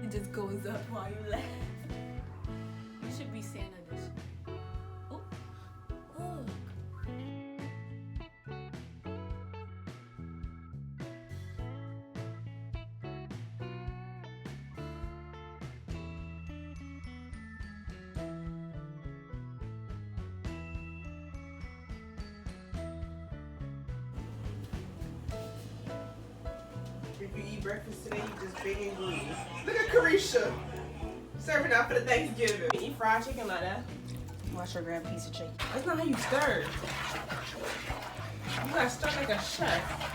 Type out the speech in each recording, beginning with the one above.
It just goes up while you laugh. You should be Santa this year. Oh, look. If you eat breakfast today, you just big and green. Look at Carisha. Serving out for the Thanksgiving. You eat fried chicken like that? Watch her grab a piece of chicken. That's not how you stir. You gotta stir like a chef.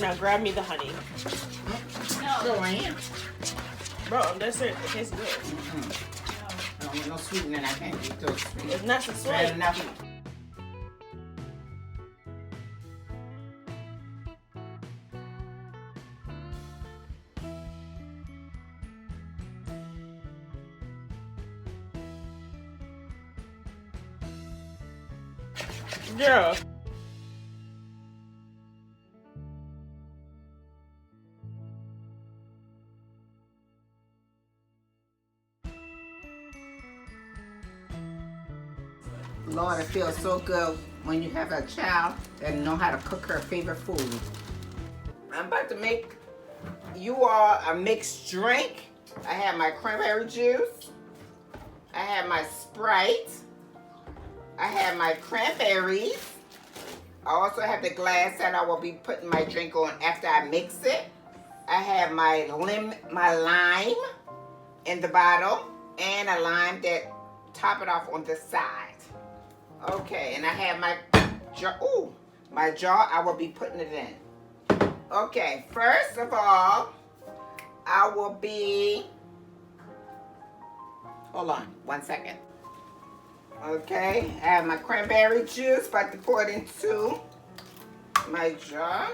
Now grab me the honey. No, I am. Bro, that's it. It tastes good. I don't want no sweetening. I can't eat those sweet. It's not so sweet. Bad enough. Yeah. Lord, it feels so good when you have a child that know how to cook her favorite food. I'm about to make you all a mixed drink. I have my cranberry juice. I have my Sprite. I have my cranberries. I also have the glass that I will be putting my drink on after I mix it. I have my lime in the bottle and a lime that top it off on the side. Okay, and I have my jar. Ooh, my jar. I will be putting it in. Okay, first of all, I will be. Hold on, 1 second. Okay, I have my cranberry juice. About to pour it into my jar.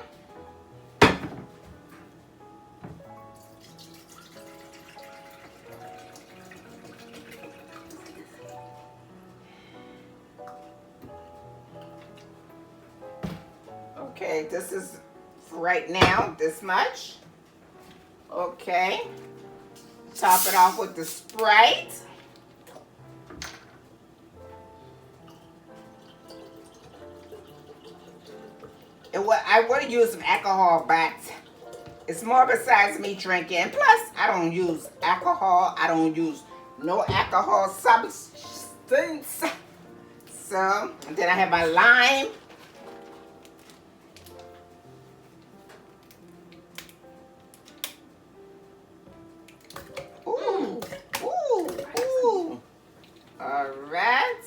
Okay, this is for right now, this much. Okay. Top it off with the Sprite. I would use some alcohol, but it's more besides me drinking. Plus, I don't use alcohol. I don't use no alcohol substance. So, and then I have my lime. Ooh, ooh, ooh. All right.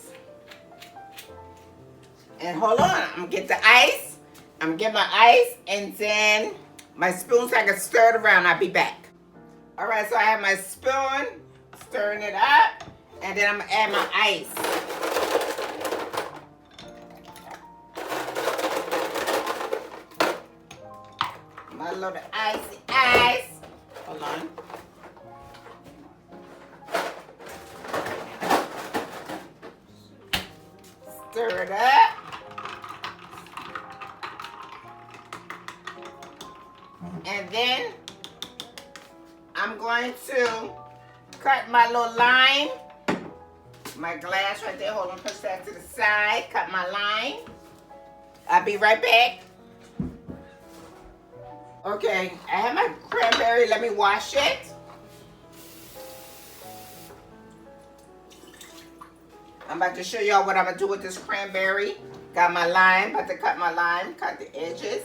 And hold on, I'm gonna get the ice. I'm gonna get my ice and then my spoon so I can stir it around. I'll be back. All right, so I have my spoon, stirring it up, and then I'm gonna add my ice. My little icy ice. Hold on. Stir it up. And then I'm going to cut my little lime. My glass right there. Hold on, push that to the side. Cut my lime. I'll be right back. Okay, I have my cranberry. Let me wash it. I'm about to show y'all what I'm going to do with this cranberry. Got my lime. About to cut my lime. Cut the edges.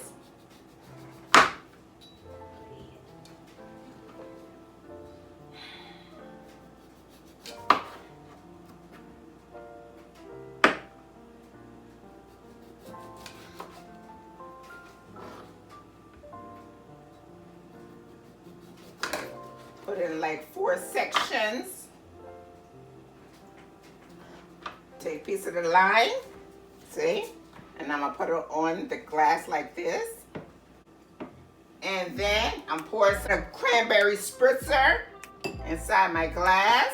in like 4 sections. Take a piece of the lime, see? And I'm gonna put it on the glass like this. And then I'm pouring some cranberry spritzer inside my glass.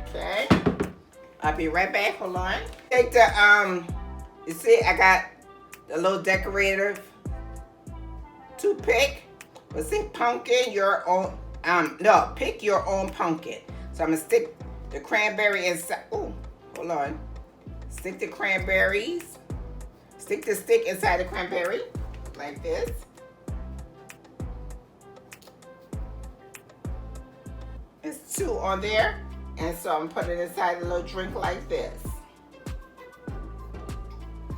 Okay. I'll be right back, hold on. Take the, you see I got a little decorative toothpick. Let's say pumpkin, your own, no, pick your own pumpkin. So I'm gonna stick the cranberry inside, oh, hold on. Stick the cranberries, stick the stick inside the cranberry, like this. It's 2 on there, and so I'm putting it inside a little drink like this.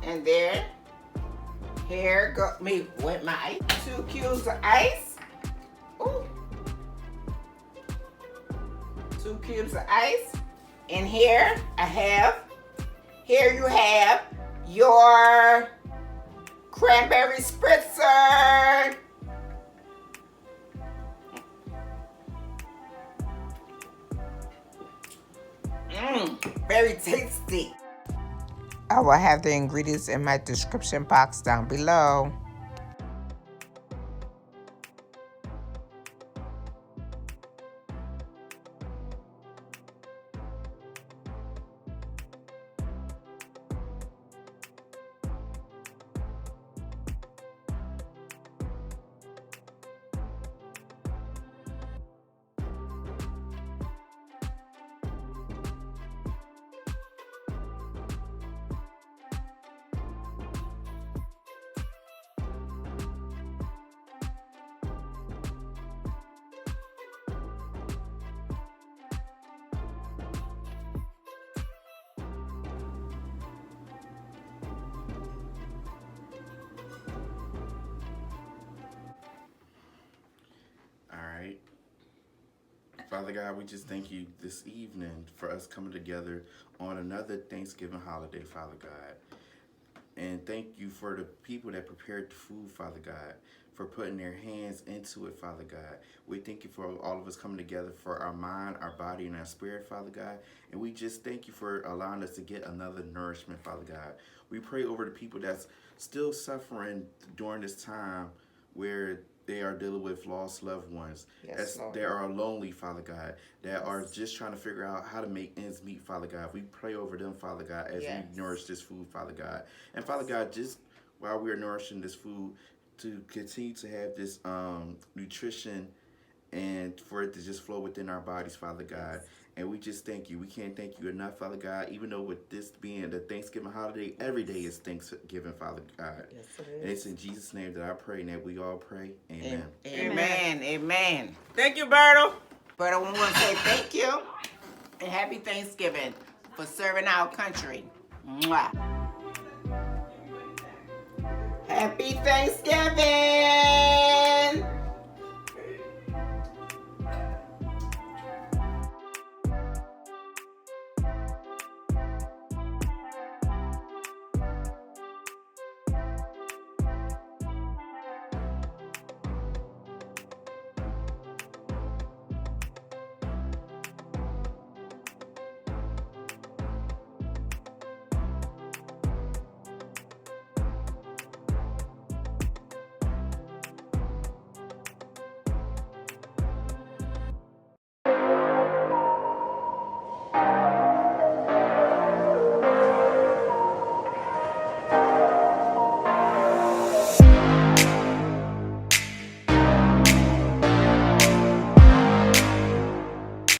And then, here go me with my 2 cubes of ice. Ooh. 2 cubes of ice. And here here you have your cranberry spritzer. Very tasty. I will have the ingredients in my description box down below. Father God, we just thank you this evening for us coming together on another Thanksgiving holiday, Father God. And thank you for the people that prepared the food, Father God, for putting their hands into it, Father God. We thank you for all of us coming together for our mind, our body, and our spirit, Father God. And we just thank you for allowing us to get another nourishment, Father God. We pray over the people that's still suffering during this time where they are dealing with lost loved ones. Yes, Lord. They are lonely, Father God, that are just trying to figure out how to make ends meet, Father God. We pray over them, Father God, as we nourish this food, Father God. And Father God, just while we are nourishing this food, to continue to have this nutrition and for it to just flow within our bodies, Father God. And we just thank you. We can't thank you enough, Father God, even though with this being the Thanksgiving holiday, every day is Thanksgiving, Father God. Yes, it is. And it's in Jesus' name that I pray and that we all pray. Amen. Amen. Amen. Thank you, Berto. But I want to say thank you and happy Thanksgiving for serving our country. Mwah. Happy Thanksgiving!